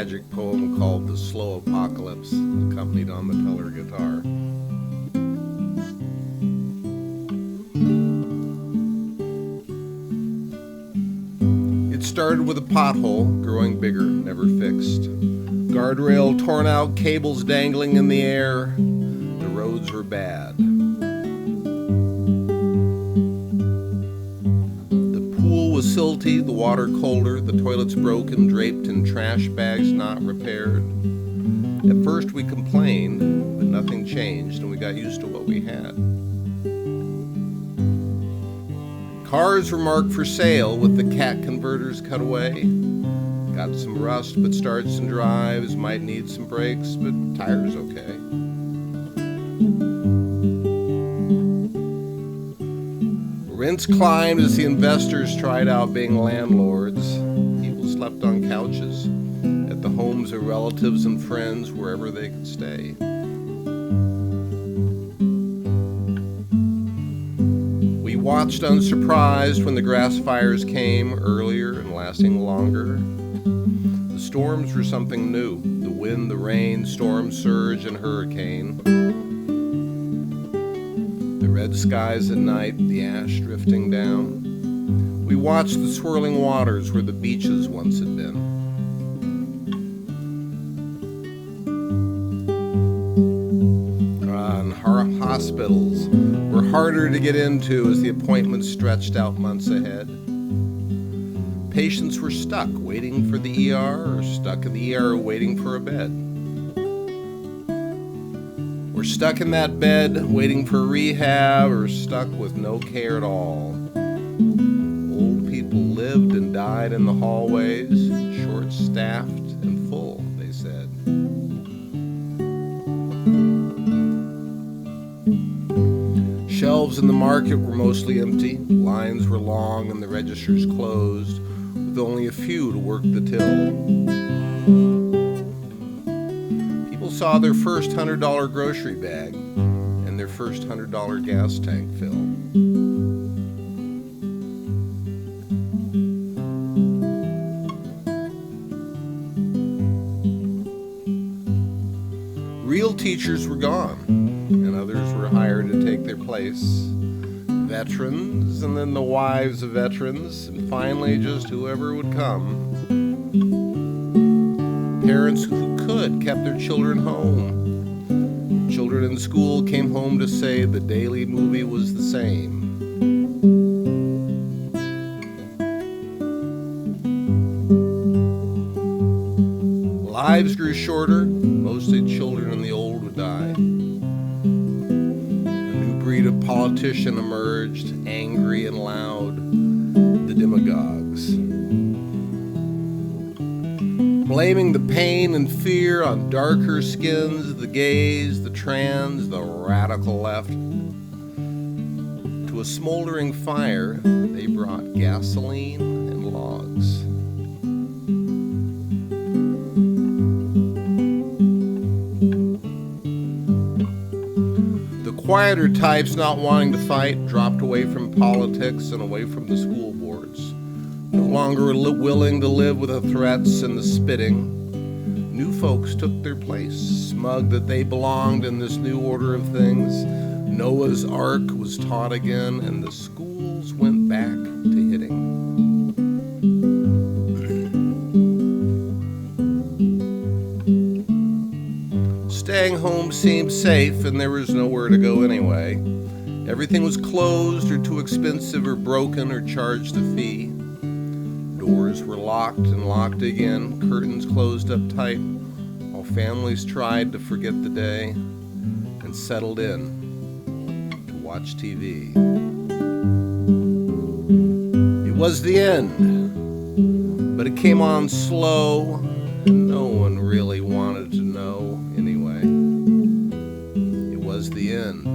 tragic poem called The Slow Apocalypse, accompanied on the Teller guitar. It started with a pothole, growing bigger, never fixed. Guardrail torn out, cables dangling in the air. The roads were bad. The pool was silty, the water colder, the toilets broken, draped in trash bags not repaired. At first we complained, but nothing changed, and we got used to what we had. Cars were marked for sale with the cat converters cut away. Got some rust, but starts and drives. Might need some brakes, but tires okay. Rents climbed as the investors tried out being landlords. People slept on couches at the homes of relatives and friends wherever they could stay. We watched unsurprised when the grass fires came earlier and lasting longer. The storms were something new. The wind, the rain, storm, surge, and hurricane. The red skies at night, the ash drifting down. We watched the swirling waters where the beaches once had been. And hospitals were harder to get into as the appointments stretched out months ahead. Patients were stuck waiting for the ER or stuck in the ER waiting for a bed. Or stuck in that bed waiting for rehab or stuck with no care at all. Old people lived and died in the hallways, short-staffed and full, they said. Shelves in the market were mostly empty. Lines were long and the registers closed, with only a few to work the till. People saw their first $100 grocery bag and their first $100 gas tank fill. Real teachers were gone, and others were hired to take their place. Veterans, and then the wives of veterans, and finally just whoever would come. Parents who could kept their children home. Children in school came home to say the daily movie was the same. Lives grew shorter, mostly children and the old would die. Breed of politician emerged, angry and loud, the demagogues. Blaming the pain and fear on darker skins, the gays, the trans, the radical left. To a smoldering fire, they brought gasoline and logs. Quieter types not wanting to fight dropped away from politics and away from the school boards, no longer willing to live with the threats and the spitting. New folks took their place, smug that they belonged in this new order of things. Noah's Ark was taught again, and the schools went back to hitting. Staying home seemed safe, and there was nowhere to go anyway. Everything was closed or too expensive or broken or charged a fee. Doors were locked and locked again, curtains closed up tight, while families tried to forget the day and settled in to watch TV. It was the end, but it came on slow, and no one really wanted to know anyway. It was the end.